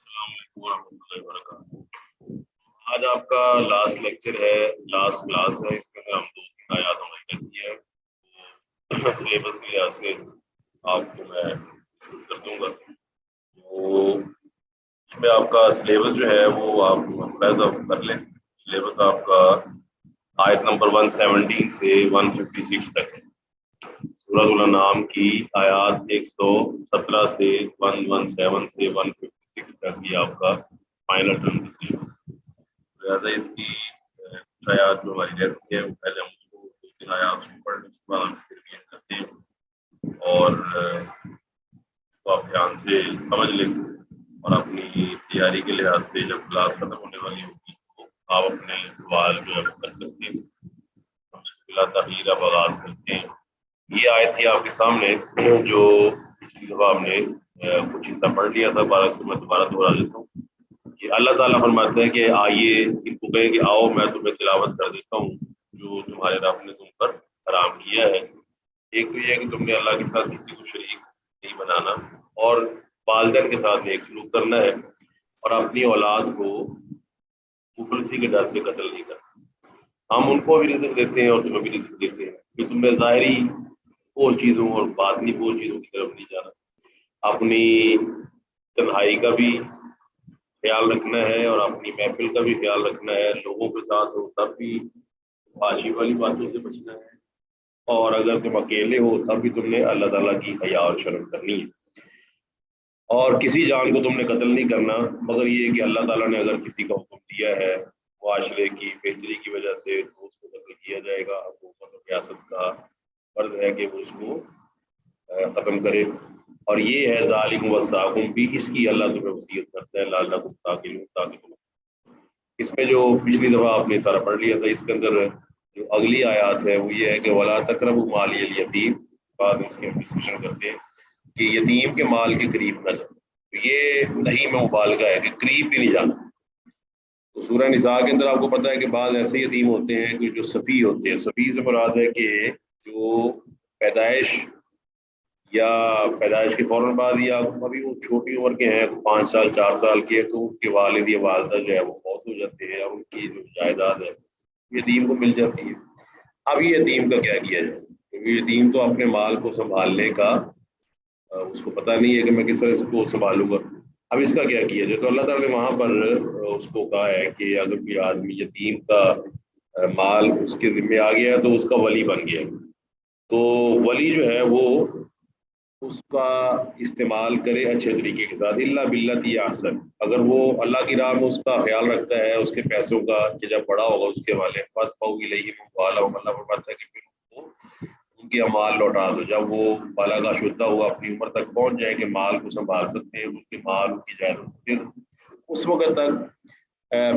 السلام علیکم ورحمۃ اللہ وبرکاتہ۔ آج آپ کا لاسٹ لیکچر ہے، لاسٹ کلاس ہے۔ اس کے اندر ہم دو تین آیات ہماری رہتی ہے، وہ سلیبس کے لحاظ سے آپ کو میں شروع کر دوں گا۔ تو اس میں آپ کا سلیبس جو ہے وہ آپ پیدا کر لیں۔ سلیبس آپ کا آیت نمبر 117 سے 156 تک ہے۔ سورۃ الانعام کی آیات 117 سے 117 سے 156 تک یہ آپ کا فائنل ٹرم کی سلیبس۔ لہٰذا اس کی کچھ آیات جو ہماری رہتی ہے پہلے ہم اس کو دو تین آیات کو پڑھ لیں، اس کے بعد ہم اس کی ریویژن کرتے ہیں اور اس کو آپ دھیان سے سمجھ لیں اور اپنی تیاری کے لحاظ سے جب کلاس ختم ہونے والی ہوگی تو آپ اپنے سوال جو ہے وہ کر سکتے ہیں۔ ہم اس کو بلا تاخیر اب آغاز کرتے ہیں۔ یہ آیت تھی آپ کے سامنے جو پچھلی دفعہ ہم نے کچھ حصہ پڑھ لیا تھا، بارہ کو میں دوبارہ دہرا دیتا ہوں کہ اللہ تعالیٰ فرماتا ہے کہ آئیے ان کو کہیں کہ آؤ میں تمہیں تلاوت کر دیتا ہوں جو تمہارے رب نے تم پر حرام کیا ہے۔ ایک تو یہ ہے کہ تم نے اللہ کے ساتھ کسی کو شریک نہیں بنانا، اور والدین کے ساتھ نیک سلوک کرنا ہے، اور اپنی اولاد کو مفلسی کے ڈر سے قتل نہیں کرنا۔ ہم ان کو بھی رزق دیتے ہیں اور تمہیں بھی رزق دیتے ہیں کہ تم نے ظاہری وہ چیزوں اور باطنی وہ چیزوں کی طرف نہیں جانا۔ اپنی تنہائی کا بھی خیال رکھنا ہے اور اپنی محفل کا بھی خیال رکھنا ہے۔ لوگوں کے ساتھ ہو تب بھی فحاشی والی باتوں سے بچنا ہے، اور اگر تم اکیلے ہو تب بھی تم نے اللہ تعالیٰ کی حیا اور شرم کرنی ہے۔ اور کسی جان کو تم نے قتل نہیں کرنا مگر یہ کہ اللہ تعالیٰ نے اگر کسی کا حکم دیا ہے معاشرے کی بہتری کی وجہ سے تو اس کو قتل کیا جائے گا۔ حکومت اور ریاست کا فرض ہے کہ وہ اس کو ختم کرے، اور یہ ہے ذالکم وصاکم بھی، اس کی اللہ تمہیں وصیت کرتا ہے لعلکم تعقلون، تاکہ تم۔ اس میں جو پچھلی دفعہ آپ نے سارا پڑھ لیا تھا، اس کے اندر جو اگلی آیات ہے وہ یہ ہے کہ ولا تقربوا مال الیتیم، بعد میں اس کی ہم ڈسکشن کرتے ہیں کہ یتیم کے مال کے قریب نہ جاؤ۔ یہ نہیں میں مبالغہ ہے کہ قریب بھی نہیں جانا۔ تو سورہ نساء کے اندر آپ کو پتہ ہے کہ بعض ایسے یتیم ہوتے ہیں کہ جو صفی ہوتے ہیں۔ صفی سے مراد ہے کہ جو پیدائش یا پیدائش کے فوراً بعد یا ابھی وہ چھوٹی عمر کے ہیں، 5 سال 4 سال کے، تو ان کے والد یا والدہ جو ہے وہ فوت ہو جاتے ہیں اور ان کی جو جائیداد ہے یتیم کو مل جاتی ہے۔ اب یہ یتیم کا کیا کیا جائے؟ کیونکہ یتیم تو اپنے مال کو سنبھالنے کا اس کو پتہ نہیں ہے کہ میں کس طرح اس کو سنبھالوں گا۔ اب اس کا کیا کیا جائے؟ تو اللہ تعالیٰ نے وہاں پر اس کو کہا ہے کہ اگر کوئی آدمی یتیم کا مال اس کے ذمہ آ گیا ہے تو اس کا ولی بن گیا، تو ولی جو ہے وہ اس کا استعمال کرے اچھے طریقے کے ساتھ، اللہ باللتی احسن۔ اگر وہ اللہ کی راہ میں اس کا خیال رکھتا ہے اس کے پیسوں کا کہ جب بڑا ہوگا اس کے والے فادفعوا الیہم اموالہم، اللہ فرماتا ہے کہ پھر ان کو ان کے اموال لوٹا دو۔ جب وہ بالغ شدہ ہوا، اپنی عمر تک پہنچ جائے کہ مال کو سنبھال سکتے ہیں، ان کے مال ان کی جائیداد، پھر اس وقت تک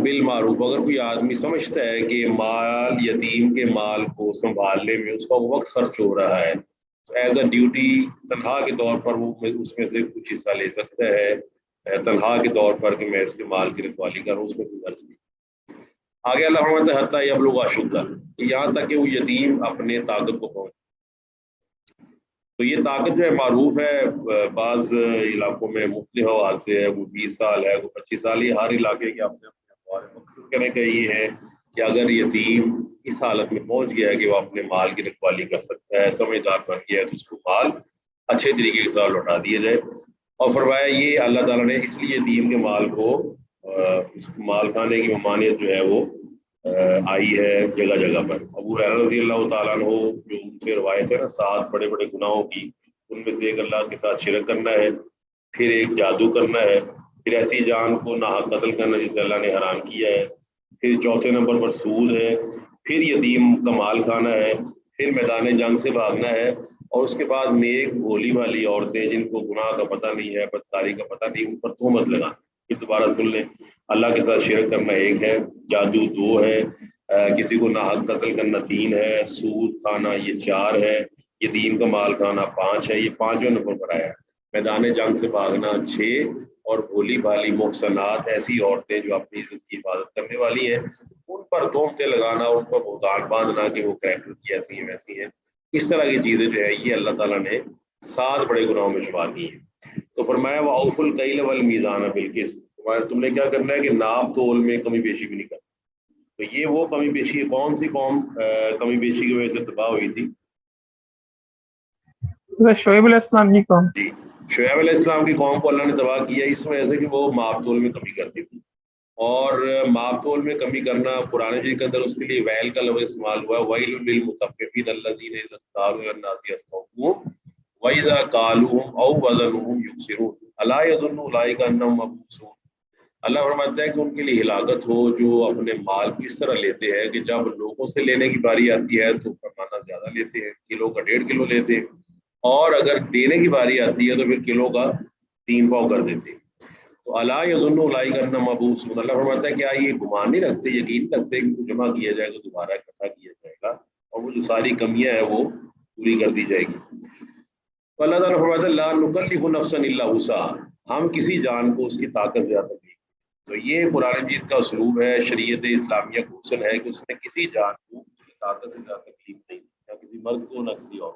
بالمعروف، اگر کوئی آدمی سمجھتا ہے کہ مال یتیم کے مال کو سنبھالنے میں اس کا وقت خرچ ہو رہا ہے، ایز اے ڈیوٹی تنخواہ کے طور پر وہ اس میں سے کچھ حصہ لے سکتا ہے، تنخواہ کے طور پر کہ میں اس کے مال کی رکھوالی کروں، اس میں کوئی غرض نہیں۔ آگے اللہ فرماتا ہے حتی یبلغ اشدہ، یہاں تک کہ وہ یتیم اپنے طاقت کو پہنچ۔ تو یہ طاقت جو ہے معروف ہے، بعض علاقوں میں مختلف حوالے سے ہے، وہ 20 سال ہے، وہ 25 سال، یہ ہر علاقے کے اپنے اپنے مقصد کرنے کا یہ ہے کہ اگر یتیم اس حالت میں پہنچ گیا ہے کہ وہ اپنے مال کی رکھوالی کر سکتا ہے، سمجھدار بن گیا ہے، تو اس کو مال اچھے طریقے کے ساتھ لوٹا دیا جائے۔ اور فرمایا یہ اللہ تعالیٰ نے اس لیے یتیم کے مال کو اس مال کھانے کی ممانعت جو ہے وہ آئی ہے جگہ جگہ پر۔ ابو ہریرہ رضی اللہ تعالیٰ عنہ جو ان سے روایت ہے نا 7 بڑے بڑے گناہوں کی، ان میں سے ایک اللہ کے ساتھ شرک کرنا ہے، پھر ایک جادو کرنا ہے، پھر ایسی جان کو ناحق قتل کرنا جسے اللہ نے حرام کیا ہے، پھر چوتھے نمبر پر سود ہے، پھر یتیم کا مال کھانا ہے، پھر میدان جنگ سے بھاگنا ہے، اور اس کے بعد نیک بھولی والی عورتیں جن کو گناہ کا پتہ نہیں ہے، بدکاری کا پتہ نہیں، ان پر تہمت لگانا۔ پھر دوبارہ سن لیں، اللہ کے ساتھ شرک کرنا 1 ہے، جادو 2 ہے، کسی کو ناحق قتل کرنا 3 ہے، سود کھانا یہ 4 ہے، یتیم کا مال کھانا 5 ہے، یہ 5ویں نمبر پر آیا ہے، میدان جنگ سے بھاگنا 6، اور بھولی بھالی محسنات ایسی عورتیں جو اپنی عزت کی حفاظت کرنے والی ہیں، ان پر تہمتیں لگانا، ان پر بہتان باندھنا کہ وہ کریکٹر کی ایسی ہیں ویسی ہیں۔ اس طرح کی چیزیں جو ہے یہ اللہ تعالیٰ نے 7 بڑے گناہوں میں شمار کی ہیں۔ تو فرمایا وَأَوْفُوا الْكَيْلَ وَالْمِيزَانَ بِالْقِسْطِ، تم نے کیا کرنا ہے کہ ناپ تول میں کمی بیشی بھی نہیں کرنا. تو یہ وہ کمی بیشی, کون سی قوم کمی بیشی کی وجہ سے تباہ ہوئی تھی؟ شعیب علیہ السلام کی قوم. جی, شعیب علیہ السلام کی قوم کو اللہ نے تباہ کیا اس وجہ سے کہ وہ ماپ تول میں کمی کرتی تھی. اور ماپ تول میں کمی کرنا قرآن مجید کے اندر اس کے لیے ویل کا لفظ استعمال ہوا ہے, ویل للمطففین الذین اذا اکتالوا علی الناس یستوفون واذا کالوہم او وزنوہم یخسرون الا یظن اولئک انہم مبعوثون. اللہ فرماتا ہے کہ ان کے لیے ہلاکت ہو جو اپنے مال کو اس طرح لیتے ہیں کہ جب لوگوں سے لینے کی باری آتی ہے تو پیمانہ زیادہ لیتے ہیں, کلو کا 1.5 کلو لیتے ہیں, اور اگر دینے کی باری آتی ہے تو پھر کلو کا 3 پاؤ کر دیتے ہیں. تو الا یظن اولئک انہم مبعوثون, اللہ فرماتا ہے کیا یہ گمان نہیں رکھتے, یقین رکھتے کہ وہ جمع کیا جائے گا, دوبارہ اکٹھا کیا جائے گا اور وہ جو ساری کمیاں ہیں وہ پوری کر دی جائے گی. تو اللہ تعالیٰ فرماتا ہے لا نکلف نفسا الا وسعها, ہم کسی جان کو اس کی طاقت سے زیادہ نہیں. تو یہ قرآن مجید کا اسلوب ہے, شریعت اسلامیہ کا حسن ہے کہ اس نے کسی جان کو اس کی طاقت سے زیادہ تکلیف نہیں دی, نہ کسی مرد کو نہ کسی اور.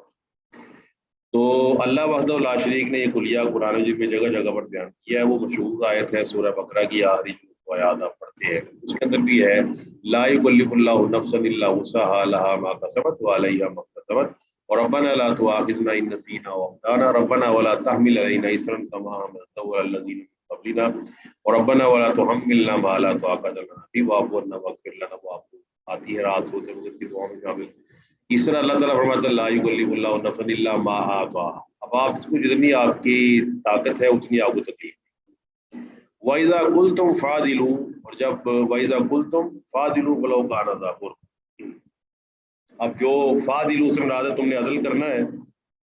تو اللہ وحدہ لا شریک نے یہ کلیہ قرآن مجید میں جگہ جگہ پر بیان کیا ہے. وہ مشہور آیت ہے سورہ بقرہ کی آخری جو آیات آپ پڑھتے ہیں, اس کے اندر بھی ہے لا یکلف اللہ نفسا الا وسعها لها ما کسبت وعلیہا ما اکتسبت وربنا لا تؤاخذنا ان نسینا واخطانا ربنا ولا تحمل علينا اصرا كما حملته على الذين من قبلنا وربنا ولا تحملنا ما لا طاقة لنا به واعف عنا واغفر لنا واعف آتی ہے رات ہوتے وقت کی دعا میں شامل. اس طرح اللہ تعالیٰ فرماتا ہے لا یکلف اللہ نفسا الا ما آتاها, اب آپ کو جتنی آپ کی طاقت ہے اتنی آپ کو تکلیف. وَإِذَا قُلْتُمْ فَعْدِلُوا, اور جب وَإِذَا قُلْتُمْ فَعْدِلُوا وَلَوْ كَانَ ذَا قُرْبَىٰ, اب جو فَعْدِلُوا سے مراد ہے تم نے عدل کرنا ہے,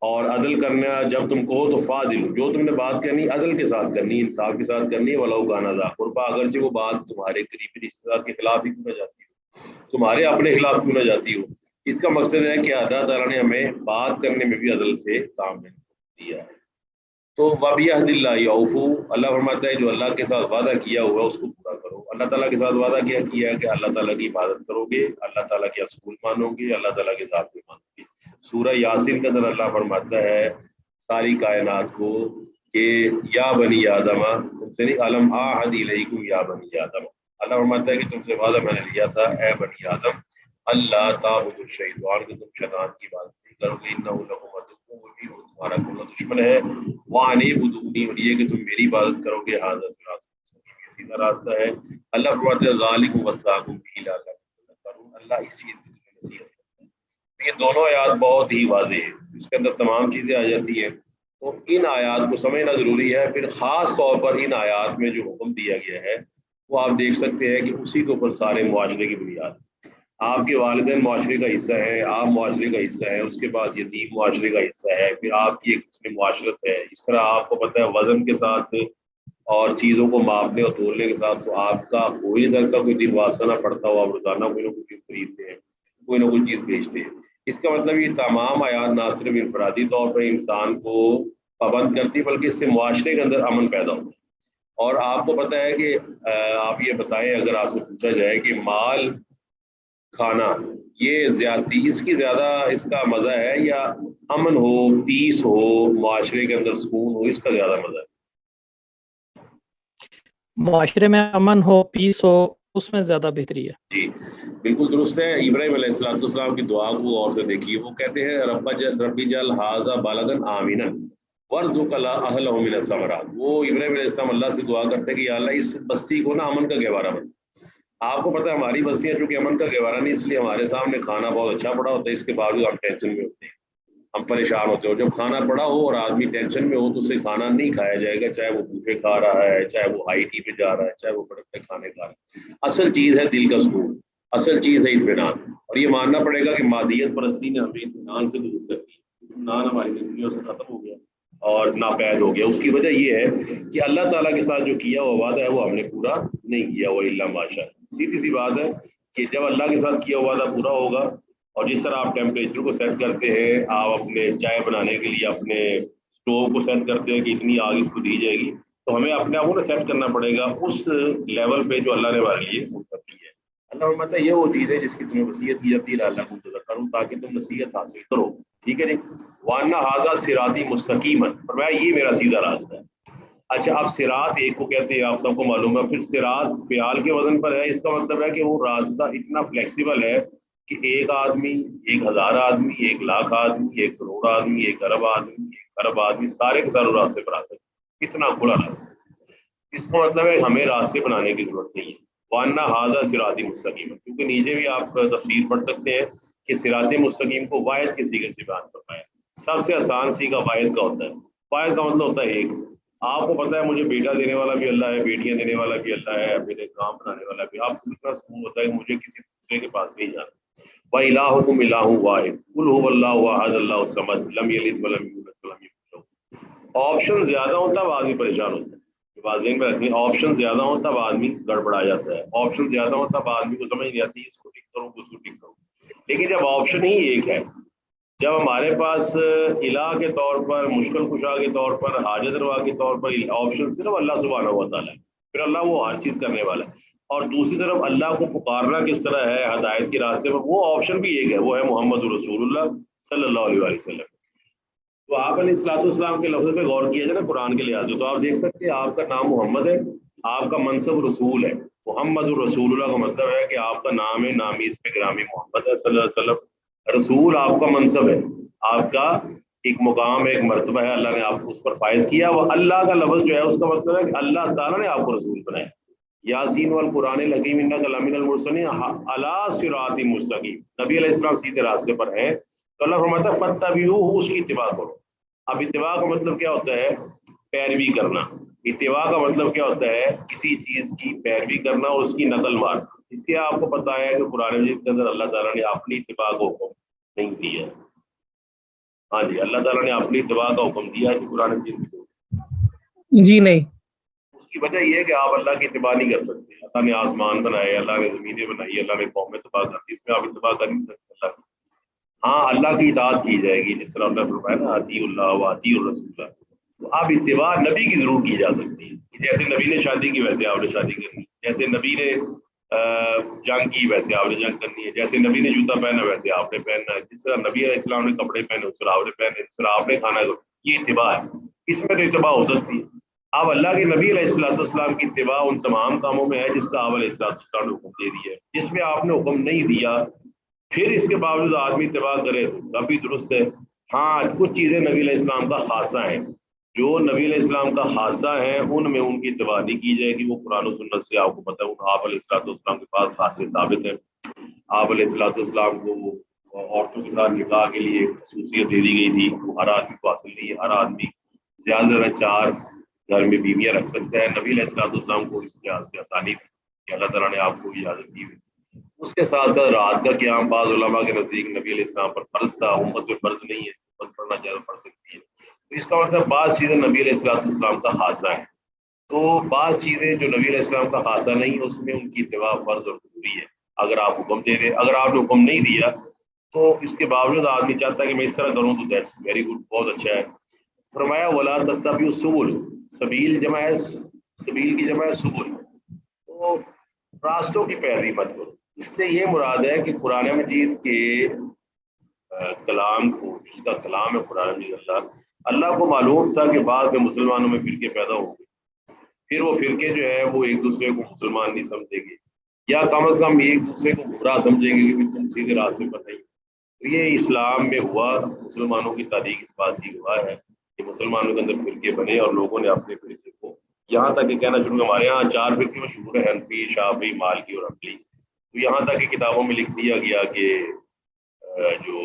اور عدل کرنا جب تم کہو تو فَعْدِلُوا, جو تم نے بات کرنی عدل کے ساتھ کرنی, انصاف کے ساتھ کرنی ہے. وَلَوْ كَانَ ذَا قُرْبَىٰ, اگرچہ وہ بات تمہارے قریبی رشتہ دار کے خلاف ہی کیوں نہ جاتی ہو, تمہارے اپنے خلاف کیوں نہ جاتی ہو. اس کا مقصد ہے کہ اللہ تعالیٰ نے ہمیں بات کرنے میں بھی عدل سے کام دیا ہے. تو وَبِعَهْدِ اللَّهِ أَوْفُوا, اللہ فرماتا ہے جو اللہ کے ساتھ وعدہ کیا ہوا ہے اس کو پورا کرو. اللہ تعالیٰ کے ساتھ وعدہ کیا ہے کہ اللہ تعالیٰ کی عبادت کرو گے, اللہ تعالیٰ کے اصول مانو گے, اللہ تعالیٰ کے ذات کو مانو گے. سورہ یاسین کے اندر اللہ فرماتا ہے ساری کائنات کو کہ یا بنی آدم, تم سے نہیں, علم اعہد الیکم یا بنی آدم, اللہ فرماتا ہے کہ تم سے وعدہ میں نے لیا تھا اے بنی آدم اللہ تعبدوا الشیطان, کہ تم شیطان کی عبادت نہیں کرو گے, انہ لکم عدو مبین, وہ تمہارا کھلا دشمن ہے. وَأَنِعْبُدُونِی, اور یہ کہ تم میری عبادت کرو گے, ھذا صراط مستقیم, سیدھا راستہ ہے. اللہ فرماتے ہیں ذالکم وصاکم بہ لعلکم تذکرون, اللہ اس چیز کی تمہیں نصیحت کرتا ہے. یہ دونوں آیات بہت ہی واضح ہیں, اس کے اندر تمام چیزیں آ جاتی ہیں. تو ان آیات کو سمجھنا ضروری ہے. پھر خاص طور پر ان آیات میں جو حکم دیا گیا ہے وہ آپ دیکھ سکتے ہیں کہ اسی کے اوپر سارے معاشرے کی بنیاد. آپ کے والدین معاشرے کا حصہ ہے, آپ معاشرے کا حصہ ہے, اس کے بعد یتیم معاشرے کا حصہ ہے, پھر آپ کی ایک قسم معاشرت ہے. اس طرح آپ کو پتہ ہے وزن کے ساتھ اور چیزوں کو ماپنے اور تولنے کے ساتھ تو آپ کا ہو ہی سکتا کوئی دن واسطہ نہ پڑتا ہو, آپ روزانہ کوئی نہ کوئی چیز خریدتے ہیں, کوئی نہ کوئی چیز بیچتے ہیں. اس کا مطلب یہ تمام آیات نہ صرف انفرادی طور پر انسان کو پابند کرتی بلکہ اس سے معاشرے کے اندر امن پیدا ہوتا ہے. اور آپ کو پتہ ہے کہ آپ یہ بتائیں اگر آپ سے پوچھا جائے کہ مال کھانا یہ زیادتی, اس کی زیادہ اس کا مزہ ہے یا امن ہو, پیس ہو, معاشرے کے اندر سکون ہو, اس کا زیادہ مزہ ہے؟ معاشرے میں امن ہو, پیس ہو, اس میں زیادہ بہتری ہے. جی بالکل درست ہے. ابراہیم علیہ السلام کی دعا کو غور سے دیکھیے, وہ کہتے ہیں ربی جعل ھذا بلدا آمنا وارزق اہلہ من الثمرات. وہ ابراہیم علیہ السلام اللہ سے دعا کرتے ہیں کہ یا اللہ اس بستی کو نا امن کا گہوارہ بنا. آپ کو پتہ ہے ہماری بستیاں چونکہ امن کا گہوارہ نہیں, اس لیے ہمارے سامنے کھانا بہت اچھا پڑا ہوتا ہے, اس کے باوجود ہم ٹینشن میں ہوتے ہیں, ہم پریشان ہوتے ہو. جب کھانا پڑا ہو اور آدمی ٹینشن میں ہو تو اسے کھانا نہیں کھایا جائے گا, چاہے وہ بوفے کھا رہا ہے, چاہے وہ ہائی ٹی پہ جا رہا ہے, چاہے وہ بڑے بڑے کھانے کھا رہا ہے. اصل چیز ہے دل کا سکون, اصل چیز ہے اطمینان. اور یہ ماننا پڑے گا کہ مادیت پرستی نے ہمیں اطمینان سے دور کر دی, اطمینان ہماری زندگیوں سے ختم ہو گیا اور ناپید ہو گیا. اس کی وجہ یہ ہے کہ اللہ تعالیٰ کے ساتھ جو کیا ہوا وعدہ ہے وہ ہم نے پورا نہیں کیا. وہ الا ماشاء, سیدھی سی بات ہے کہ جب اللہ کے ساتھ کیا ہوا وعدہ پورا ہوگا, اور جس طرح آپ ٹیمپریچر کو سیٹ کرتے ہیں, آپ اپنے چائے بنانے کے لیے اپنے اسٹوو کو سیٹ کرتے ہیں کہ اتنی آگ اس کو دی جائے گی, تو ہمیں اپنے آپ کو سیٹ کرنا پڑے گا اس لیول پہ جو اللہ نے ہمارے لیے منتخب کی ہے. اللہ فرماتا ہے یہ وہ چیز ہے جس کی تمہیں وصیت کی جاتی ہے اللہ کو تذکرون, تاکہ تم نصیحت حاصل کرو. ٹھیک ہے جی. وَأَنَّ هَٰذَا صِرَاطِي مُسْتَقِيمًا, فرمایا یہ میرا سیدھا راستہ ہے. اچھا اب صراط ایک کو کہتے ہیں آپ سب کو معلوم ہے. پھر صراط فعال کے وزن پر ہے. اس کا مطلب ہے کہ وہ راستہ اتنا فلیکسیبل ہے کہ ایک آدمی، 1000 آدمی، 1,00,000 آدمی، 1 کروڑ آدمی، 1 ارب آدمی، 1 ارب آدمی سارے کے سارے راستے پر آتے ہیں. اتنا کھلا راستہ. اس کا مطلب ہے ہمیں راستے بنانے کی ضرورت نہیں ہے. وَأَنَّ هَٰذَا صِرَاطِي مُسْتَقِيمًا، کیونکہ نیچے بھی آپ تفسیر پڑھ سکتے ہیں کہ صراط مستقیم کو واحد کے صیغے سے بیان کرنا ہے. سب سے آسان صیغہ واحد کا ہوتا ہے. واحد کا مطلب ہوتا ہے ایک. آپ کو پتا ہے مجھے بیٹا دینے والا بھی اللہ ہے، بیٹیاں دینے والا بھی اللہ ہے، میرے کام بنانے والا بھی. آپ کو اتنا سکون ہوتا ہے کہ مجھے کسی دوسرے کے پاس نہیں جانا. وَإِلَٰهُكُمْ إِلَٰهٌ وَاحِدٌ قُلْ هُوَ اللَّهُ أَحَدٌ اللَّهُ الصَّمَدُ لَمْ يَلِدْ وَلَمْ يُولَدْ وَلَمْ يَكُن لَّهُ. آپشن زیادہ ہوتا ہے اب آدمی پریشان ہوتا ہے. واضح میں رہتی ہے آپشن زیادہ ہوتا ہے اب آدمی گڑبڑا جاتا ہے. آپشن زیادہ ہوتا ہے اب آدمی کو سمجھ نہیں آتی اس کو ٹک کروں اس کو ٹک کروں. لیکن جب آپشن ہی ایک ہے، جب ہمارے پاس الہ کے طور پر، مشکل کشا کے طور پر، حاجت روا کے طور پر آپشن صرف اللہ سبحانہ و تعالیٰ ہے، پھر اللہ وہ ہر چیز کرنے والا ہے. اور دوسری طرف اللہ کو پکارنا کس طرح ہے ہدایت کے راستے پر، وہ آپشن بھی ایک ہے، وہ ہے محمد رسول اللہ صلی اللہ علیہ وسلم. تو آپ علیہ الصلوۃ والسلام کے لفظ پہ غور کیا جائے نا قرآن کے لحاظ سے، تو آپ دیکھ سکتے ہیں آپ کا نام محمد ہے، آپ کا منصب رسول ہے. محمد رسول اللہ کا مطلب ہے کہ آپ کا نام ہے، نامی اس پہ گرامی محمد ہے صلی اللہ علیہ وسلم. رسول آپ کا منصب ہے، آپ کا ایک مقام ہے، ایک مرتبہ ہے، اللہ نے آپ کو اس پر فائز کیا. وہ اللہ کا لفظ جو ہے اس کا مطلب ہے کہ اللہ تعالیٰ نے آپ کو رسول بنایا. یاسین والقرآن الحکیم انک لمن المرسلین علی صراط مستقیم، نبی علیہ السلام سیدھے راستے پر ہیں. تو اللہ فرماتا ہے فاتبعوہ، اس کی اتباع کرو. اب اتباع کا مطلب کیا ہوتا ہے؟ پیروی کرنا. اتباع کا مطلب کیا ہوتا ہے؟ کسی چیز کی پیروی کرنا اور اس کی نقل مارنا. اس لیے آپ کو پتا ہے کہ قرآن مجید کے اندر اللہ تعالیٰ نے اپنی اتباع کو حکم نہیں دیا. ہاں جی، اللہ تعالیٰ نے اپنی اتباع کا حکم دیا ہے کہ قرآن مجید میں جی نہیں. اس کی وجہ یہ ہے کہ آپ اللہ کی اتباع نہیں کر سکتے. اللہ نے آسمان بنائے، اللہ نے زمینیں بنائی، اللہ نے قومیں تباہ کر دی، اس میں آپ اتباع کر نہیں سکتے اللہ کی. ہاں اللہ کی اطاعت کی جائے گی، جس طرح اللہ فرمایا نا اطیع اللہ و اطیع الرسول. تو آپ اتباع نبی کی ضرور کی جا سکتی ہے. جیسے نبی نے شادی کی ویسے آپ نے شادی کرنی ہے، جیسے نبی نے جنگ کی ویسے آپ نے جنگ کرنی ہے، جیسے نبی نے جوتا پہنا ویسے آپ نے پہننا ہے، جس طرح نبی علیہ السلام نے کپڑے پہنے اس طرح آپ نے پہنے، جس طرح آپ نے کھانا. یہ اتباع ہے، اس میں تو اتباع ہو سکتی ہے. اب اللہ کے نبی علیہ الصلوۃ والسلام کی اتباع ان تمام کاموں میں ہے جس کا آپ علیہ الصلوۃ والسلام نے حکم دے دیا ہے. جس میں آپ نے حکم نہیں دیا پھر اس کے باوجود آدمی اتباع کرے تب بھی درست ہے. ہاں کچھ چیزیں نبی علیہ السلام کا خاصہ ہیں، جو نبی علیہ السلام کا خاصہ ہیں ان میں ان کی اتباع نہیں کی جائے گی. وہ قرآن و سنت سے آپ کو پتہ ہے آپ علیہ الصلوۃ والسلام کے پاس خاصے ثابت ہیں. آپ علیہ الصلوۃ والسلام کو عورتوں کے ساتھ نکاح کے لیے خصوصیت دے دی گئی تھی، وہ ہر آدمی کو حاصل نہیں ہے. ہر آدمی زیادہ سے زیادہ 4 گھر میں بیویاں رکھ سکتا ہے. نبی علیہ الصلوۃ والسلام کو اس لحاظ سے آسانی تھی کہ اللہ تعالیٰ نے آپ کو اجازت دی ہوئی. اس کے ساتھ ساتھ رات کا قیام بعض علماء کے نزدیک نبی علیہ السلام پر فرض تھا، امت پہ فرض نہیں ہے، امت پڑھنا چاہے پڑھ سکتی ہے. تو اس کا مطلب بعض چیزیں نبی علیہ الصلوۃ والسلام کا خاصہ ہے. تو بعض چیزیں جو نبی علیہ السلام کا خاصہ نہیں ہے اس میں ان کی اتباع فرض اور ضروری ہے. اگر آپ حکم دے دیں، اگر آپ نے حکم نہیں دیا تو اس کے باوجود آدمی چاہتا ہے کہ میں اس طرح کروں تو دیٹس ویری گڈ، بہت اچھا ہے. فرمایا ولا تتبعوا السبل، سبیل جمع ہے، سبیل کی جمع ہے سبل، تو راستوں کی پیروی مت کرو. اس سے یہ مراد ہے کہ قرآن مجید کے کلام کو، جس کا کلام ہے قرآن مجید، اللہ کو معلوم تھا کہ بعد میں مسلمانوں میں فرقے پیدا ہوں گے. پھر وہ فرقے جو ہے وہ ایک دوسرے کو مسلمان نہیں سمجھیں گے، یا کم از کم ایک دوسرے کو گمراہ سمجھیں گے کہ تم سیدھے راستے پر نہیں. تو یہ اسلام میں ہوا، مسلمانوں کی تاریخ اس بات کی ہوا ہے کہ مسلمانوں کے اندر فرقے بنے اور لوگوں نے اپنے فرقے کو یہاں تک کہ کہنا شروع. ہمارے یہاں 4 فرقے مشہور ہیں، حنفی، شافعی، مالکی اور حنبلی. تو یہاں تک کہ کتابوں میں لکھ دیا گیا کہ جو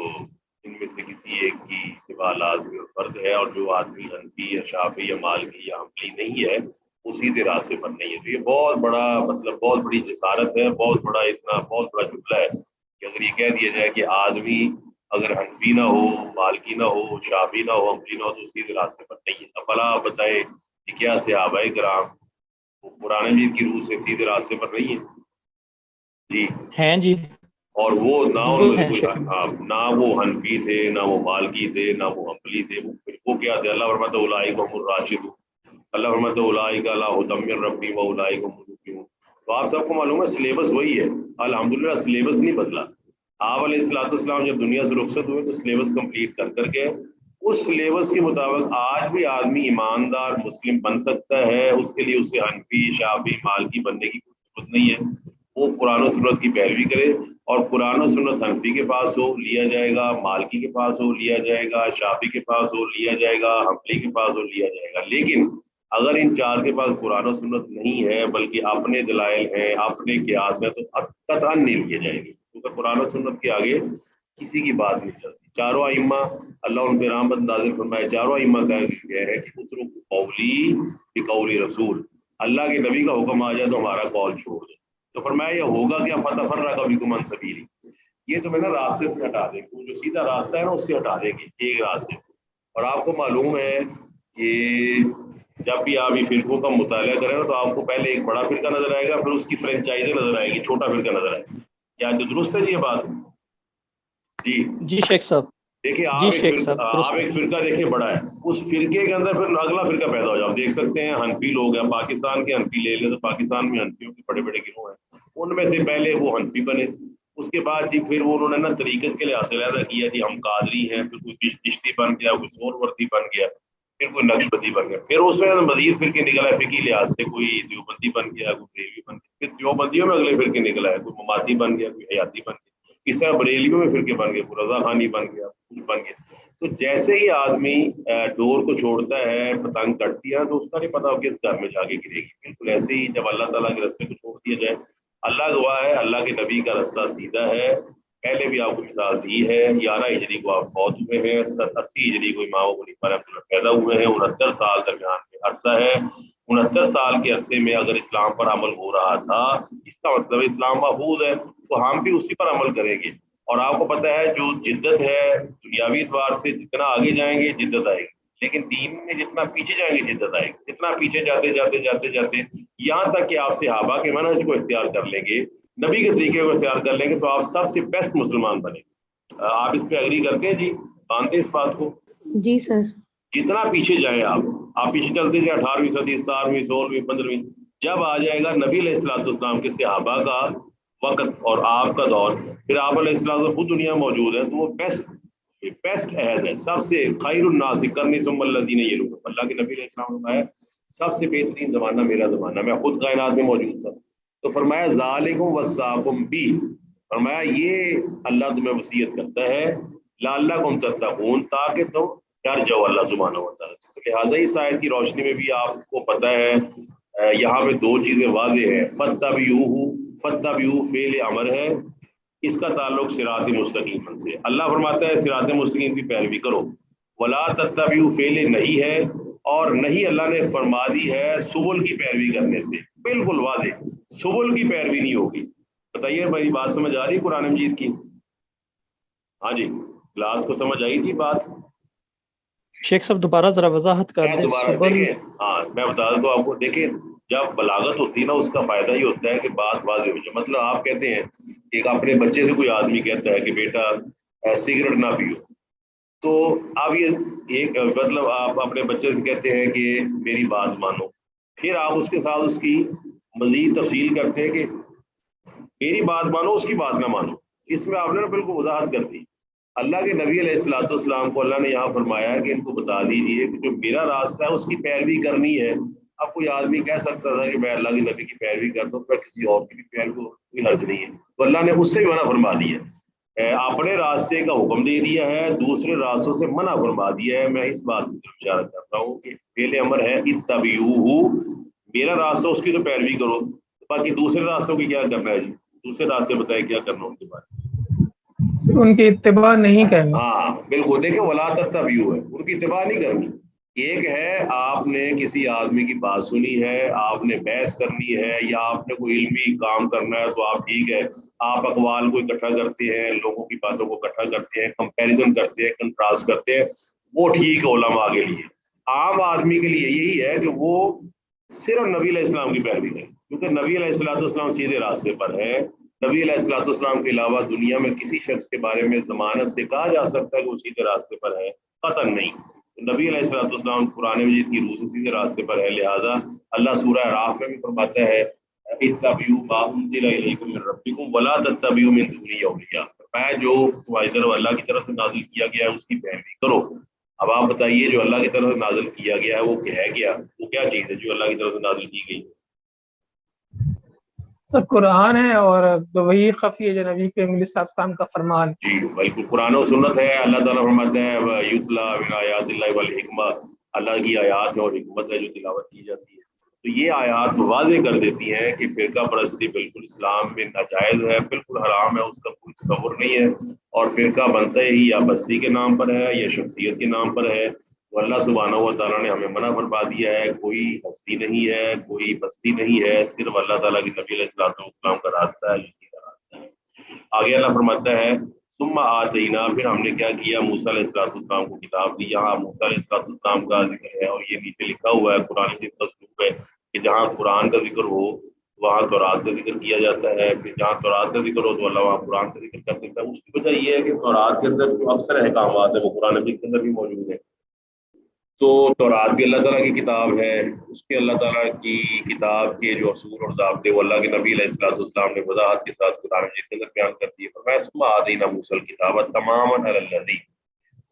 ان میں سے کسی ایک کی اتباع لازمی اور فرض ہے، اور جو آدمی حنفی یا شافعی یا مالکی یا حنبلی نہیں ہے وہ سیدھے راستے پر نہیں ہے. تو یہ بہت بڑا مطلب بہت بڑی جسارت ہے، بہت بڑا اتنا بہت بڑا جملہ ہے کہ اگر یہ کہہ دیا جائے کہ آدمی اگر حنفی نہ ہو، مالکی نہ ہو، شافعی نہ ہو، حنبلی نہ ہو تو سیدھے راستے پر نہیں ہے. اب بھلا بتائے کہ کیا صحابہ کرام قرآن مجید کی روح سے سیدھے راستے پر نہیں ہے؟ جی ہیں جی، اور وہ نہ ان بالکل میں سے ہیں شیخ صاحب. کوئی، نہ وہ حنفی تھے، نہ وہ مالکی تھے، نہ وہ حنبلی تھے. وہ کیا تھے؟ اللہ فرماتا ہے اولئک هم الراشدون، اللہ فرماتا ہے اولئک علی ھدی من ربہم واولئک هم المفلحون. تو آپ سب کو معلوم ہے سلیبس وہی ہے، الحمدللہ سلیبس نہیں بدلا. آپ علیہ الصلوۃ والسلام جب دنیا سے رخصت ہوئے تو سلیبس کمپلیٹ کر کے اس سلیبس کے مطابق آج بھی آدمی ایماندار مسلم بن سکتا ہے. اس کے لیے اسے حنفی شافعی مالکی بننے کی ضرورت نہیں ہے. وہ قرآن و سنت کی پیروی کرے, اور قرآن و سنت حنفی کے پاس ہو لیا جائے گا, مالکی کے پاس ہو لیا جائے گا, شافعی کے پاس ہو لیا جائے گا, حنبلی کے پاس ہو لیا جائے گا. لیکن اگر ان چار کے پاس قرآن و سنت نہیں ہے بلکہ اپنے دلائل ہیں, اپنے قیاس ہیں, تو قطعاً نہیں لیے جائیں گے, کیونکہ قرآن و سنت کے آگے کسی کی بات نہیں چلتی. چاروں ائمہ اللہ ان پہ رحمت نازل فرمائے, چاروں ائمہ کا یہ ہے کہ اترک قولی بقول رسول, اللہ کے نبی کا حکم آ جائے تو ہمارا قول چھوڑ دو. تو فرمایا یہ ہوگا کیا, فتفرق بکم عن سبیلی, یہ تو میں نا راستے سے ہٹا دیں گے, جو سیدھا راستہ ہے نا اس سے ہٹا دیں گے ایک راستے سے. اور آپ کو معلوم ہے کہ جب بھی آپ یہ فرقوں کا مطالعہ کریں نا تو آپ کو پہلے ایک بڑا فرقہ نظر آئے گا, پھر اس کی فرینچائزیں نظر آئے گی, چھوٹا فرقہ نظر آئے گا. کیا جو درست ہے یہ بات؟ جی جی شیخ صاحب. دیکھیے جی آپ ایک شیخ فرقہ, صاحب درست آپ ہے. ایک فرقہ دیکھیے بڑا ہے, اس فرقے کے اندر پھر اگلا فرقہ پیدا ہو جائے. آپ دیکھ سکتے ہیں حنفی لوگ ہیں, پاکستان کے حنفی لے لیں تو پاکستان میں حنفیوں کے بڑے بڑے گروہ ہیں. ان میں سے پہلے وہ حنفی بنے, اس کے بعد جی پھر وہ انہوں نے نا طریقت کے لحاظ سے علیحدہ کیا, جی ہم قادری ہیں, پھر کوئی چشتی بن گیا, کوئی سہروردی بن گیا, پھر کوئی نقشبندی بن گیا, پھر اس میں مزید فرقے نکلا ہے فقہی لحاظ سے, کوئی دیوبندی بن گیا, کوئی بریلوی بن گیا, پھر دیوبندیوں میں اگلے فرقے نکلا ہے, کوئی مماتی بن گیا, کوئی حیاتی بن گیا, اس طرح بریلیوں میں فرقے بن گئے, کوئی رضا خانی بن گیا, کچھ بن گیا. تو جیسے ہی آدمی ڈور کو چھوڑتا ہے, پتنگ کٹتی ہے, تو اس کا نہیں پتا ہو کہ اس گھر میں جا کے گرے گی. بالکل ایسے ہی جب اللہ تعالیٰ کے راستے کو چھوڑ دیا جائے, اللہ گواہ ہے اللہ کے نبی کا راستہ سیدھا ہے. پہلے بھی آپ کو مثال دی ہے, 11 ہجری کو آپ فوت ہوئے ہیں, 80 ہجری کو امام ابو حنیفہ رحمۃ اللہ پیدا ہوئے ہیں, 69 سال درمیان میں عرصہ ہے. 69 سال کے عرصے میں اگر اسلام پر عمل ہو رہا تھا, اس کا مطلب اسلام محفوظ ہے, تو ہم بھی اسی پر عمل کریں گے. اور آپ کو پتہ ہے جو جدت ہے دنیاوی اعتبار سے, جتنا آگے جائیں گے جدت آئے گی, لیکن دین میں جتنا پیچھے جائیں گے جدت آئے گی. جتنا پیچھے جاتے جاتے جاتے جاتے یہاں تک کہ آپ صحابہ کے منہج کو اختیار کر لیں گے, نبی کے طریقے کو اختیار کر لیں گے, تو آپ سب سے بیسٹ مسلمان بنیں گے. آپ اس پہ اگری کرتے ہیں جی, مانتے ہیں اس بات کو؟ جی سر. جتنا پیچھے جائیں آپ پیچھے چلتے جائیں, 18ویں صدی, 17ویں, 16ویں, 15ویں, جب آ جائے گا نبی علیہ الصلوۃ والسلام کے صحابہ کا وقت اور آپ کا دور, پھر آپ علیہ السلام سے خود دنیا موجود ہے, تو وہ بیسٹ عہد ہے, سب سے خیر الناس قرنی ثم الذین یلونہم. اللہ کے نبی علیہ السلام نے فرمایا سب سے بہترین زمانہ میرا زمانہ, میں خود کائنات میں موجود تھا. تو فرمایا ذالکم وصاکم بی, فرمایا یہ اللہ تمہیں وصیت کرتا ہے, لعلکم تتقون, تاکہ تم ڈر جاؤ اللہ سبحانہ و تعالیٰ. تو لہٰذا اس آیت کی روشنی میں بھی آپ کو پتہ ہے یہاں پہ دو چیزیں واضح ہیں. فتبعوہ فعل امر ہے, اس کا تعلق صراط مستقیم سے. اللہ فرماتا ہے صراط مستقیم کی پیروی کرو. ولا تتبعوا فعل نہیں ہے, اور نہیں اللہ نے فرما دی ہے سبل کی پیروی کرنے سے. بالکل واضح, سبل کی پیروی نہیں ہوگی. بتائیے میری بات سمجھ آ رہی ہے قرآن مجید کی؟ ہاں جی, کلاس کو سمجھ آئی تھی بات؟ شیخ صاحب دوبارہ ذرا وضاحت کر دیں. دوبارہ سبل دیکھیں, ہاں میں بتا دوں آپ کو. دیکھیں جب بلاغت ہوتی ہے نا, اس کا فائدہ ہی ہوتا ہے کہ بات واضح ہو جائے. مطلب آپ کہتے ہیں, ایک اپنے بچے سے کوئی آدمی کہتا ہے کہ بیٹا سگریٹ نہ پیو, تو اب یہ ایک مطلب آپ اپنے بچے سے کہتے ہیں کہ میری بات مانو, پھر آپ اس کے ساتھ اس کی مزید تفصیل کرتے ہیں کہ میری بات مانو اس کی بات نہ مانو. اس میں آپ نے بالکل وضاحت کر دی. اللہ کے نبی علیہ الصلوۃ والسلام کو اللہ نے یہاں فرمایا کہ ان کو بتا دیجیے کہ جو میرا راستہ ہے اس کی پیروی کرنی ہے. اب کوئی آدمی کہہ سکتا تھا کہ میں اللہ کے نبی کی پیروی کرتا ہوں, میں کسی اور کی بھی پیروی کو کوئی حرج نہیں ہے, تو اللہ نے اس سے بھی منع فرما دیا ہے. اپنے راستے کا حکم دے دیا ہے, دوسرے راستوں سے منع فرما دیا ہے. میں اس بات کی طرف اشارہ کرتا ہوں کہ فعل امر ہے اتبعوہ, میرا راستہ اس کی تو پیروی کرو, باقی دوسرے راستوں کی کیا کرنا ہے جی؟ دوسرے راستے بتائے کیا کرنا ان کے بارے میں؟ ان کی اتباع نہیں کرنی. ہاں بالکل, دیکھیں ولا تتبعوا ہے, ان کی اتباع نہیں کرنی. ایک ہے آپ نے کسی آدمی کی بات سنی ہے, آپ نے بحث کرنی ہے, یا آپ نے کوئی علمی کام کرنا ہے, تو آپ ٹھیک ہے آپ اقوال کو اکٹھا کرتے ہیں, لوگوں کی باتوں کو اکٹھا کرتے ہیں, کمپیریزن کرتے ہیں, کنٹراسٹ کرتے ہیں, وہ ٹھیک ہے علماء کے لیے. عام آدمی کے لیے یہی ہے کہ وہ صرف نبی علیہ السلام کی پیروی کرے, کیونکہ نبی علیہ الصلوۃ والسلام سیدھے راستے پر ہے. نبی علیہ الصلوۃ والسلام کے علاوہ دنیا میں کسی شخص کے بارے میں ضمانت سے کہا جا سکتا ہے کہ وہ سیدھے راستے پر ہے؟ قطعاً نہیں. نبی علیہ الصلوۃ والسلام قرآن مجید کی روح سے سیدھے راستے پر ہے. لہذا اللہ سورہ اعراف میں بھی فرماتا ہے اتبعوا ما انزل الیکم من ربکم ولا تتبعوا من دونہ اولیاء, جو تمہاری طرف اللہ کی طرف سے نازل کیا گیا ہے اس کی پیروی کرو, اب آپ بتائیے جو اللہ کی طرف سے نازل کیا گیا ہے وہ کیا ہے، کیا وہ کیا چیز ہے جو اللہ کی طرف سے نازل کی گئی؟ سر قرآن ہے اور وہی خفی ہے جو نبی کریم علیہ السلام کا فرمان. جی بالکل، قرآن و سنت ہے. اللہ تعالیٰ فرماتا ہے یتلا من آیات اللہ والحکمہ، اللہ کی آیات اور حکمت ہے جو تلاوت کی جاتی ہے. تو یہ آیات واضح کر دیتی ہیں کہ فرقہ پرستی بالکل اسلام میں ناجائز ہے، بالکل حرام ہے، اس کا کوئی تصور نہیں ہے. اور فرقہ بنتا ہی یا بستی کے نام پر ہے یا شخصیت کے نام پر ہے. تو اللہ سبحانہ و تعالیٰ نے ہمیں منع فرما دیا ہے، کوئی ہستی نہیں ہے، کوئی بستی نہیں ہے، صرف اللہ تعالیٰ کی نبی علیہ الصلوۃ والسلام کا راستہ ہے، اسی کا راستہ ہے. آگے اللہ فرماتا ہے ثم آتینا، پھر ہم نے کیا کیا، موسیٰ علیہ السلام کو کتاب دی. یہاں موسیٰ علیہ السلام کا ذکر ہے اور یہ نیچے لکھا ہوا ہے قرآن کی اسلوب ہے کہ جہاں قرآن کا ذکر ہو وہاں تورات کا ذکر کیا جاتا ہے، پھر جہاں تورات کا ذکر ہو تو اللہ وہاں قرآن کا ذکر کر دیتا ہے. اس کی وجہ یہ ہے کہ تورات کے اندر جو اکثر احکامات ہیں وہ قرآن مجید کے اندر بھی موجود ہیں. تو تورات بھی اللہ تعالیٰ کی کتاب ہے، اس کے اللہ تعالیٰ کی کتاب کے جو اصول اور ضابطے وہ اللہ کے نبی علیہ السلام نے وضاحت کے ساتھ قرآن مجید کے اندر بیان کر دی ہے. فرمایا ثم آتینا موسیٰ الکتاب تماما علی الذی،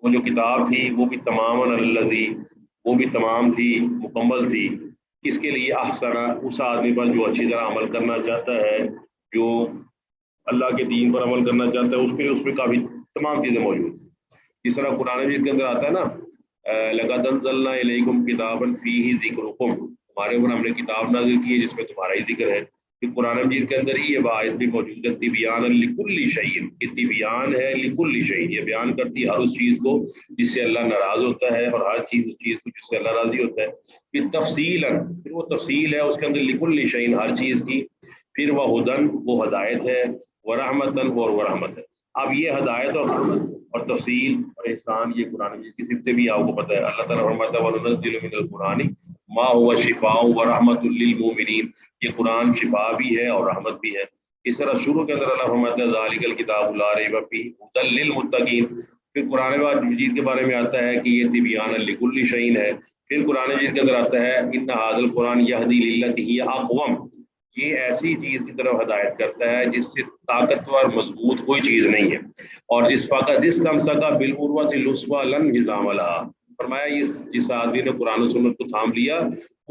وہ جو کتاب تھی وہ بھی تماما علی الذی، وہ بھی تمام تھی، مکمل تھی. کس کے لیے؟ احسن، اس آدمی پر جو اچھی طرح عمل کرنا چاہتا ہے، جو اللہ کے دین پر عمل کرنا چاہتا ہے، اس میں کافی تمام چیزیں موجود ہیں. جس طرح قرآن مجید کے اندر آتا ہے نا لقد انزلنا الیکم کتابا فیہ ذکرکم، تمہارے اوپر ہم نے کتاب نازل کی ہے جس میں تمہارا ہی ذکر ہے. پھر قرآن مجید کے اندر ہی یہ آیت بھی موجود ہے تبیانا لکل شیء، یہ تبیان ہے لکل شیء، یہ بیان کرتی ہے ہر اس چیز کو جس سے اللہ ناراض ہوتا ہے اور ہر چیز اس چیز کو جس سے اللہ راضی ہوتا ہے. پھر تفصیلا، پھر وہ تفصیل ہے اس کے اندر لکل شیء، ہر چیز کی. پھر وہ ہدن، وہ ہدایت ہے، ورحمتن، اور وہ رحمت ہے. اب یہ ہدایت اور رحمت اور تفصیل اور احسان یہ قرآن مجید کی صفتیں بھی آپ کو پتہ ہے. اللہ تعالیٰ فرماتا ہے وَنُنَزِّلُ مِنَ الْقُرْآنِ مَا هُوَ شِفَاءٌ وَرَحْمَةٌ لِّلْمُؤْمِنِينَ، یہ قرآن شفا بھی ہے اور رحمت بھی ہے. اس طرح شروع کے اندر اللہ فرماتا ہے ذَلِكَ الْكِتَابُ لَا رَيْبَ فِيهِ هُدًى لِّلْمُتَّقِينَ. پھر قرآن مجید کے بارے میں آتا ہے کہ یہ تبیان لکل شیء ہے. پھر قرآن مجید کے اندر آتا ہے ان ھذا القرآن یہدی للتی ہی اقوم، یہ ایسی چیز کی طرف ہدایت کرتا ہے جس سے طاقتور مضبوط کوئی چیز نہیں ہے. اور جس فقط جس تمسکا بالعروۃ الوثقی لا انفصام لها، فرمایا جس آدمی نے قرآن و سنت کو تھام لیا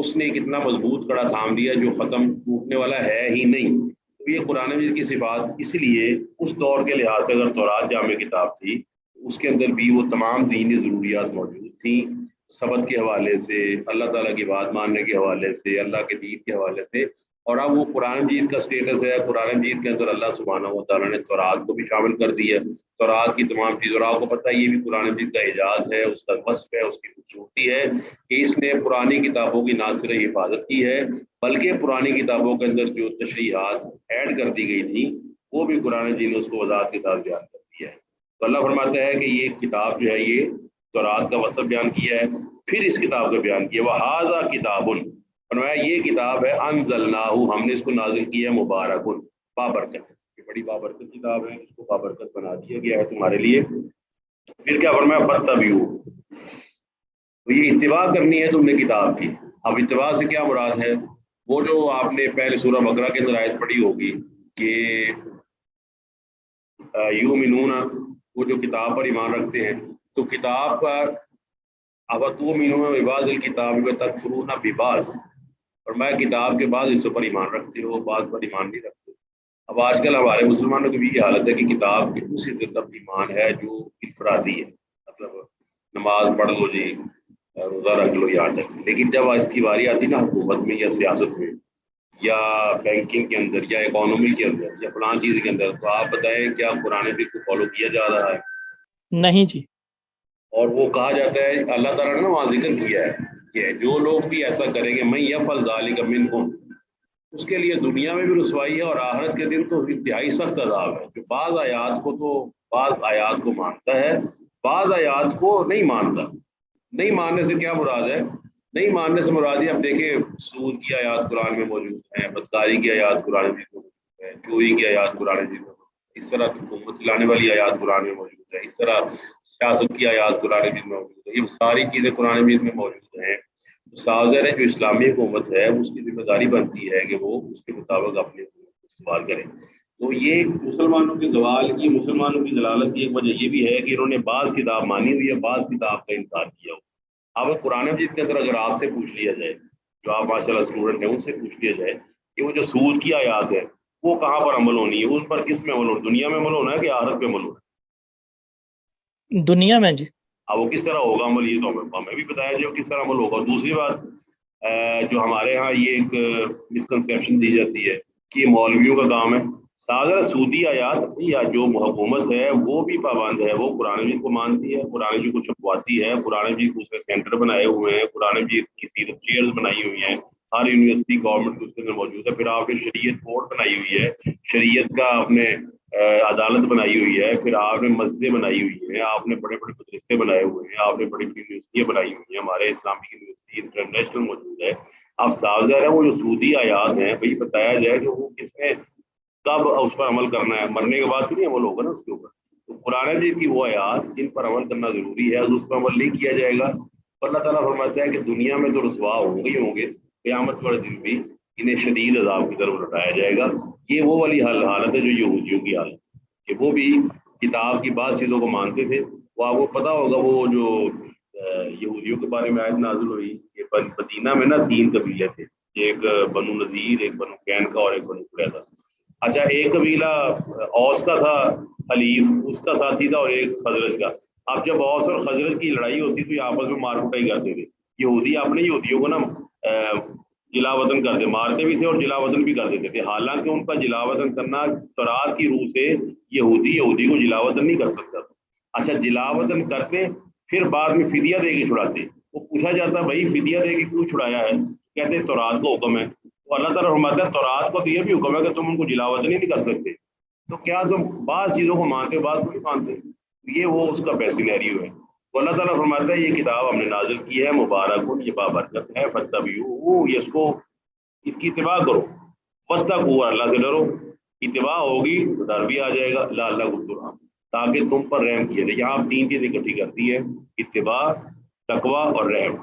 اس نے کتنا مضبوط کڑا تھام لیا جو ختم ٹوٹنے والا ہے ہی نہیں. تو یہ قرآن مجید کی صفات اس لیے اس دور کے لحاظ سے اگر تورات جامع کتاب تھی اس کے اندر بھی وہ تمام دینی ضروریات موجود تھیں، سبت کے حوالے سے، اللہ تعالیٰ کی بات ماننے کے حوالے سے، اللہ کے دین کے حوالے سے. اور اب وہ قرآن مجید کا سٹیٹس ہے، قرآن مجید کے اندر اللہ سبحانہ و تعالیٰ نے تورات کو بھی شامل کر دی ہے. تورات کی تمام چیزوں، اور آپ کو پتہ ہے یہ بھی قرآن مجید کا اعجاز ہے، اس کا وصف ہے، اس کی خوبصورتی ہے کہ اس نے پرانی کتابوں کی نہ صرف حفاظت کی ہے بلکہ پرانی کتابوں کے اندر جو تشریحات ایڈ کر دی گئی تھی وہ بھی قرآن مجید نے اس کو وضاحت کے ساتھ بیان کر دیا ہے. تو اللہ فرماتا ہے کہ یہ کتاب جو ہے یہ تورات کا وصف بیان کیا ہے، پھر اس کتاب کا بیان کیا وَهَذَا کتاب، فرمایا یہ کتاب ہے انزلناہ، ہم نے اس کو نازل کیا ہے مبارک، بابرکت، یہ بڑی بابرکت کتاب ہے، اس کو بابرکت بنا دیا گیا ہے تمہارے لیے. پھر کیا فرمایا فاتبعوا، تو یہ اتباع کرنی ہے تم نے کتاب کی. اب اتباع سے کیا مراد ہے؟ وہ جو آپ نے پہلے سورہ بقرہ کے اندر آیت پڑھی ہوگی کہ یؤمنون، وہ جو کتاب پر ایمان رکھتے ہیں، تو کتاب پر افتؤمنون ببعض الکتاب وتکفرون ببعض، اور میں کتاب کے بعض حصوں پر ایمان رکھتے ہو بعض پر ایمان نہیں رکھتے. اب آج کل ہمارے مسلمانوں کی بھی یہ حالت ہے کہ کتاب کے اس حصے تک ایمان ہے جو انفرادی ہے، مطلب نماز پڑھ لو جی، روزہ رکھ لو یہاں تک، لیکن جب اس کی باری آتی نا حکومت میں یا سیاست میں یا بینکنگ کے اندر یا اکانومی کے اندر یا فلاں چیز کے اندر، تو آپ بتائیں کیا قرآن بھی کو فالو کیا جا رہا ہے؟ نہیں جی. اور وہ کہا جاتا ہے اللہ تعالیٰ نے وہاں ذکر کیا ہے کہ جو لوگ بھی ایسا کریں گے من یفعل ذلک منکم، اس کے لیے دنیا میں بھی رسوائی ہے اور آخرت کے دن تو انتہائی سخت عذاب ہے. جو بعض آیات کو تو بعض آیات کو مانتا ہے بعض آیات کو نہیں مانتا. نہیں ماننے سے کیا مراد ہے؟ نہیں ماننے سے مراد ہے اب دیکھیں سود کی آیات قرآن میں موجود ہیں، بدکاری کی آیات قرآن میں موجود ہے، چوری کی آیات قرآن میں موجود ہے، اس طرح حکومت لانے والی آیات قرآن میں موجود ہے، اس طرح سیاست کی آیات قرآن میں موجود ہے. یہ ساری چیزیں قرآن میں موجود ہیں. صاف ظاہر ہے جو اسلامی حکومت ہے اس کی ذمہ داری بنتی ہے کہ وہ اس کے مطابق اپنے حکومت کو استعمال کرے. تو یہ مسلمانوں کے زوال کی، مسلمانوں کی ضلالت کی ایک وجہ یہ بھی ہے کہ انہوں نے بعض کتاب مانی ہوئی ہے، بعض کتاب کا انکار کیا ہو۔ اب قرآن مجید کے اندر اگر آپ سے پوچھ لیا جائے، جو آپ ماشاء اللہ اسٹوڈنٹ ہیں، ان سے پوچھ لیا جائے کہ وہ جو سود کی آیات ہے وہ کہاں پر عمل ہونی ہے، ان پر کس میں عمل ہونا، دنیا میں عمل ہونا ہے کہ آخرت میں عمل ہونا ہے؟ دنیا میں جی۔ اب وہ کس طرح ہوگا عمل، یہ تو ہمیں بھی بتایا جائے وہ کس طرح عمل ہوگا۔ دوسری بات، جو ہمارے ہاں یہ ایک مسکنسیپشن دی جاتی ہے کہ یہ مولویوں کا کام ہے۔ ساگر سودی آیات یا جو حکومت ہے وہ بھی پابند ہے، وہ قرآن مجید کو مانتی ہے، قرآن مجید کو چھپواتی ہے، قرآن مجید کو اس میں سینٹر بنائے ہوئے ہیں، قرآن مجید کی سیرت چیئرز بنائی ہوئی ہیں، ہر یونیورسٹی گورنمنٹ اس کے اندر موجود ہے۔ پھر آپ نے شریعت کورٹ بنائی ہوئی ہے، شریعت کا آپ نے عدالت بنائی ہوئی ہے، پھر آپ نے مسجدیں بنائی ہوئی ہیں، آپ نے بڑے بڑے مدرسے بنائے ہوئے ہیں، آپ نے بڑی بڑی یونیورسٹیاں بنائی ہوئی ہیں، ہمارے اسلامک یونیورسٹی انٹرنیشنل موجود ہے۔ اب صاف ظاہر ہے وہ جو سودی آیات ہیں بھائی بتایا جائے کہ وہ کس نے کب اس پر عمل کرنا ہے، مرنے کے بعد تو نہیں عمل ہوگا نا اس کے اوپر۔ تو قرآن مجید کی وہ آیات جن پر عمل کرنا ضروری ہے اس پر عمل نہیں کیا جائے گا، اللہ تعالیٰ فرماتا ہے کہ دنیا میں تو رسوا ہوں گے، قیامت والے دن بھی انہیں شدید عذاب کی طرف لوٹایا جائے گا۔ یہ وہ والی حالت ہے جو یہودیوں کی حالت ہے کہ وہ بھی کتاب کی بعض چیزوں کو مانتے تھے۔ وہ آپ کو پتا ہوگا وہ جو یہودیوں کے بارے میں آیت نازل ہوئی کہ مدینہ میں نا 3 قبیلے تھے، ایک بنو نذیر، ایک بنو قینقاع اور ایک بنو قریظہ۔ اچھا، ایک قبیلہ اوس کا تھا، حلیف اس کا ساتھی تھا، اور ایک خزرج کا۔ اب جب اوس اور خزرج کی لڑائی ہوتی تو یہ آپس میں مار کٹائی کرتے تھے۔ یہودی اپنے یہودیوں کو نا جلا وطن کرتے، مارتے بھی تھے اور جلا وطن بھی کر دیتے تھے، حالانکہ ان کا جلا وطن کرنا تورات کی روح سے یہودی کو جلا وطن نہیں کر سکتا تھا۔ اچھا، جلا وطن کرتے پھر بعد میں فدیہ دے کے چھڑاتے۔ وہ پوچھا جاتا بھائی فدیہ دے کے کیوں چھڑایا ہے، کہتے تورات کو حکم ہے۔ تو اللہ تعالیٰ فرماتا ہے تورات کو تو یہ بھی حکم ہے کہ تم ان کو جلا وطن ہی نہیں کر سکتے، تو کیا تم بعض چیزوں کو مانتے ہو بعض کو نہیں مانتے؟ یہ وہ اس کا سینیریو ہے۔ تو اللہ تعالیٰ فرماتا ہے یہ کتاب ہم نے نازل کی ہے مبارک، یہ بابرکت ہے، فتبعوہ، یہ اس کی اتباع کرو، واتقوا، اللہ سے ڈرو۔ اتباع ہوگی تو ڈر بھی آ جائے گا، لعلکم ترحمون، تاکہ تم پر رحم کیا جائے۔ یہاں آپ 3 چیزیں اکٹھی کرتی ہے، اتباع، تقویٰ اور رحم۔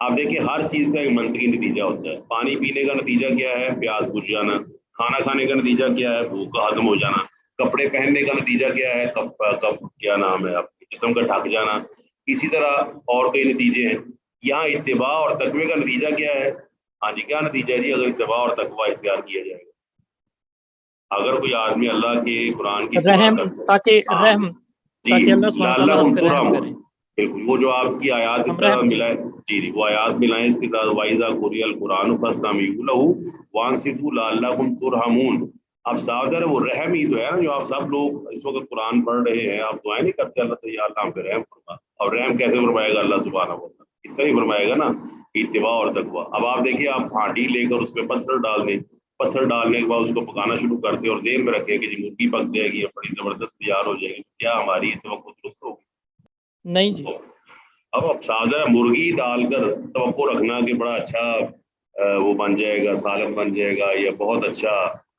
آپ دیکھیں ہر چیز کا ایک منطقی نتیجہ ہوتا ہے۔ پانی پینے کا نتیجہ کیا ہے؟ پیاس بجھ جانا۔ کھانا کھانے کا نتیجہ کیا ہے؟ بھوک کا ختم ہو جانا۔ کپڑے پہننے کا نتیجہ کیا ہے؟ کیا نام ہے آپ کے جسم کا ڈھک جانا۔ اسی طرح اور کئی نتیجے ہیں۔ یہاں اتباع اور تقوی کا نتیجہ کیا ہے؟ ہاں جی، کیا نتیجہ ہے جی اگر اتباع اور تقوی اختیار کیا جائے گا؟ اگر کوئی آدمی اللہ کے قرآن کی اتباع رحم، کرتا ہے، تاکہ ہاں رحم، جی، تاکہ اللہ سبحانہ تعالیٰ ہم لعلکم پہ رحم ترحمون، کریں، بالکل وہ جو آپ کی آیات اس ہم طرح رحم کیے ملائے، جی وہ آیات ملائیں اس کے ساتھ، وَإِذَا قُرِئَ الْقُرْآنُ فَاسْتَمِعُوا لَهُ وَأَنصِتُوا لَعَلَّكُمْ تُرْحَمُونَ۔ اب صاف ہے وہ رحم ہی تو ہے نا، جو آپ سب لوگ اس وقت قرآن پڑھ رہے ہیں، آپ دعائیں نہیں کرتے اللہ تعالیٰ اللہ ہم پہ رحم فرما، اور رحم کیسے فرمائے گا اللہ سبحانہ و تعالیٰ؟ اس سے ہی فرمائے گا نا، اتباع اور تقویٰ۔ اب آپ دیکھیے آپ ہانڈی لے کر اس میں پتھر ڈال دیں، پتھر ڈالنے کے بعد اس کو پکانا شروع کرتے اور ذہن میں رکھیں کہ جی مرغی پک جائے گی یا بڑی زبردست تیار ہو جائے گی، کیا ہماری توقع درست ہوگی؟ نہیں جی۔ اب سادہ مرغی ڈال کر توقع رکھنا کہ بڑا اچھا وہ بن جائے گا، سالن بن جائے گا یا بہت اچھا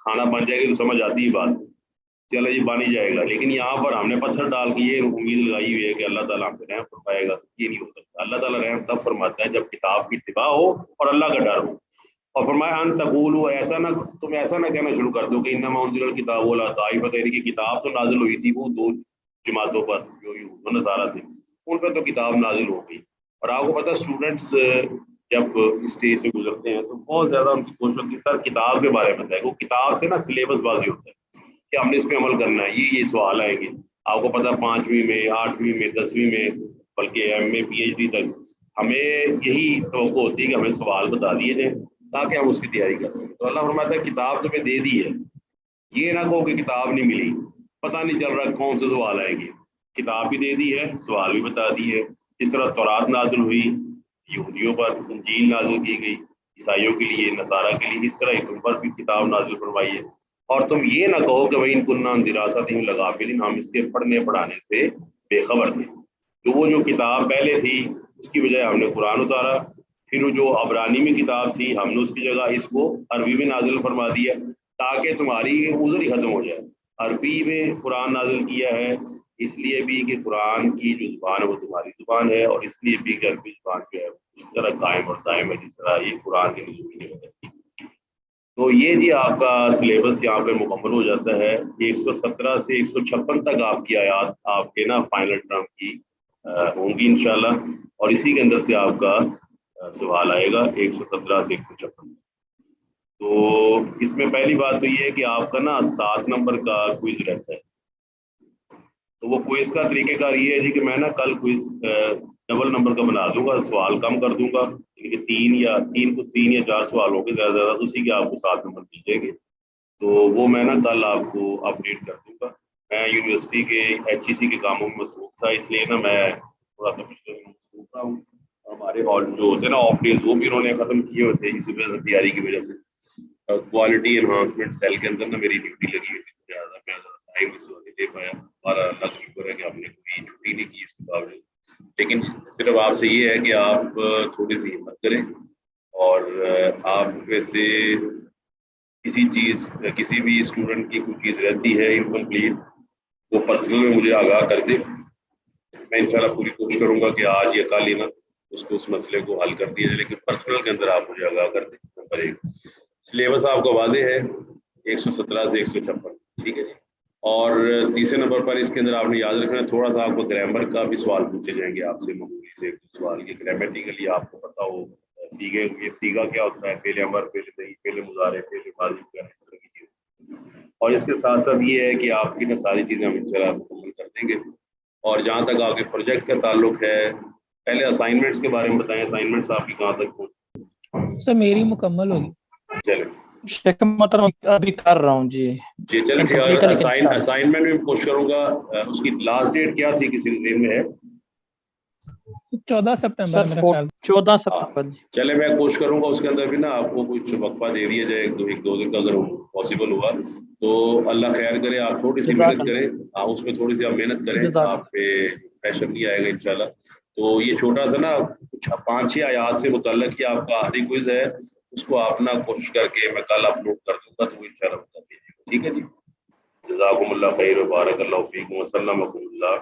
کھانا بن جائے گا، تو سمجھ آتی ہے بات، چلو یہ بن ہی جائے گا۔ لیکن یہاں پر ہم نے پتھر ڈال کے یہ امید لگائی ہوئی ہے کہ اللہ تعالیٰ ہم پہ رحم فرمائے گا، یہ نہیں ہو سکتا۔ اللہ تعالیٰ رحم تب فرماتا ہے جب کتاب کی اتباع ہو اور اللہ کا ڈر ہو۔ اور فرمایا ان تقولوا، ایسا نہ تم ایسا نہ کہنا شروع کر دو کہ انما انزل الکتاب علی طائفتین، کی کتاب تو نازل ہوئی تھی وہ 2 جماعتوں پر جو یہود و نصارہ تھے، ان پہ تو کتاب نازل ہو گئی۔ اور آپ کو پتہ اسٹوڈنٹس جب اس اسٹیج سے گزرتے ہیں تو بہت زیادہ ان کی کوشش ہوتی ہے سر کتاب کے بارے میں بتائیں، وہ کتاب سے نا سلیبس بازی ہوتا ہے کہ ہم نے اس پہ عمل کرنا ہے، یہ سوال آئیں گے۔ آپ کو پتہ 5ویں میں، 8ویں میں، 10ویں میں، بلکہ ایم اے پی ایچ ڈی تک ہمیں یہی توقع ہوتی ہے کہ ہمیں سوال بتا دیے جائیں تاکہ ہم اس کی تیاری کر سکیں۔ تو اللہ فرماتا ہے کتاب تمہیں دے دی ہے، یہ نہ کہو کہ کتاب نہیں ملی، پتہ نہیں چل رہا کون سے سوال آئیں گے۔ کتاب بھی دے دی ہے، سوال بھی بتا دی ہے۔ جس طرح تورات نازل ہوئی یہودیوں پر، انجیل نازل کی گئی عیسائیوں کے لیے، نصارہ کے لیے، اس طرح تم پر بھی کتاب نازل فرمائی ہے۔ اور تم یہ نہ کہو کہ وَإِن كُنَّا عَن دِرَاسَتِهِمْ لَغَافِلِينَ، ہم اس کے پڑھنے پڑھانے سے بے خبر تھے۔ تو وہ جو کتاب پہلے تھی اس کی بجائے ہم نے قرآن اتارا، پھر وہ جو عبرانی میں کتاب تھی ہم نے اس کی جگہ اس کو عربی میں نازل فرما دیا تاکہ تمہاری عذر ہی ختم ہو جائے۔ عربی میں قرآن نازل کیا ہے اس لیے بھی کہ قرآن کی جو زبان ہے وہ تمہاری زبان ہے، اور اس لیے بھی کہ عربی زبان جو ہے اس طرح قائم اور دائم ہے جس طرح یہ قرآن کے نزول کی وجہ تھی۔ تو یہ جی آپ کا سلیبس یہاں پہ مکمل ہو جاتا ہے. 117 سے 156 تک آپ کی آیات آپ کے نا فائنل ٹرم کی ہوں گی انشاءاللہ, اور اسی کے اندر سے آپ کا سوال آئے گا 117 سے 156. تو اس میں پہلی بات تو یہ ہے کہ آپ کا نا 7 نمبر کا کوئز رہتا ہے. تو وہ کوئز کا طریقہ کار یہ ہے جی کہ میں نا کل کوئز ڈبل نمبر کا بنا دوں گا, سوال کم کر دوں گا, کہ 3 یا 4 سوال ہوں گے زیادہ سے زیادہ, اسی کے آپ کو 7 نمبر دیجیے گے. تو وہ میں نا کل آپ کو اپڈیٹ کر دوں گا. میں یونیورسٹی کے HEC کے کاموں میں مصروف تھا, اس لیے نا میں تھوڑا سا مصروف رہا ہوں. ہمارے ہال جو ہوتے ہیں نا آف ڈیز, وہ بھی انہوں نے ختم کیے ہوئے تھے اسی وجہ سے, تیاری کی وجہ سے. کوالٹی انہانسمنٹ سیل کے اندر نا میری ڈیوٹی لگی ہوئی تھی, زیادہ میں ٹائم اس وقت نہیں دے پایا. ہمارا اللہ کا شکر ہے کہ ہم نے کوئی چھٹی نہیں کی اس کے باوجود. لیکن صرف آپ سے یہ ہے کہ آپ تھوڑی سی ہمت کریں, اور آپ میں سے کسی بھی اسٹوڈنٹ کی کوئی چیز رہتی ہے انکمپلیٹ, وہ پرسنل میں مجھے آگاہ کر دے. میں انشاءاللہ پوری کوشش کروں گا کہ آج یا کل ہی نا اس مسئلے کو حل کر دیا جائے, لیکن پرسنل کے اندر آپ مجھے آگاہ کر دیں. نمبر 1, سلیبس آپ کا واضح ہے 117 سے 156, ٹھیک ہے جی. اور تیسرے نمبر پر اس کے اندر آپ نے یاد رکھنا ہے, تھوڑا سا آپ کو گرامر کا بھی سوال پوچھے جائیں گے آپ سے, معمولی سے سوال, یہ گرامیٹیکلی آپ کو پتا ہو. سیگا کیا ہوتا ہے, پہلے امر, پہلے نہیں, پہلے مضارع, پہلے ماضی وغیرہ, اس طرح کی چیزیں. اور اس کے ساتھ ساتھ یہ ہے کہ آپ کی نا ساری چیزیں ہم انشاءاللہ مکمل کر دیں گے. اور جہاں تک آپ کے پروجیکٹ کا تعلق ہے, پہلے اسائنمنٹس کے بارے میں بتائیں, اسائنمنٹس آپ کی کہاں تک پہنچ؟ سر میری مکمل ہوگی. چلیں شیخ محترم ابھی کر رہا ہوں جی. جی چلیں ٹھیک Incomplete ہے ہے. لیکن اسائنمنٹ میں کوشش کروں گا, اس کی لاسٹ ڈیٹ کیا تھی, کسی ذہن میں ہے؟ 14 سپٹمبر سر میرا خیال. 14 ستمبر. چلے میں کوشش کروں گا اس کے اندر بھی نا آپ کو کچھ وقفہ دے دیا جائے, ایک دو دن کا اگر پاسبل ہوا تو. اللہ خیر کرے, آپ تھوڑی سی جزاک محنت کریں, آپ اس میں تھوڑی سی آپ محنت کریں, جزاک آپ پہ پریشر نہیں آئے گا انشاءاللہ. تو یہ چھوٹا سا نا کچھ 5-6 آیات سے متعلق ہی آپ کا آخری کوئز ہے, اس کو آپ نا کوشش کر کے میں کل اپلوڈ کر دوں گا, تو انشاءاللہ بتا دیجیے گا, ٹھیک ہے جی. جزاکم اللہ خیر و بارک اللہ فیکم و سلم اللہ.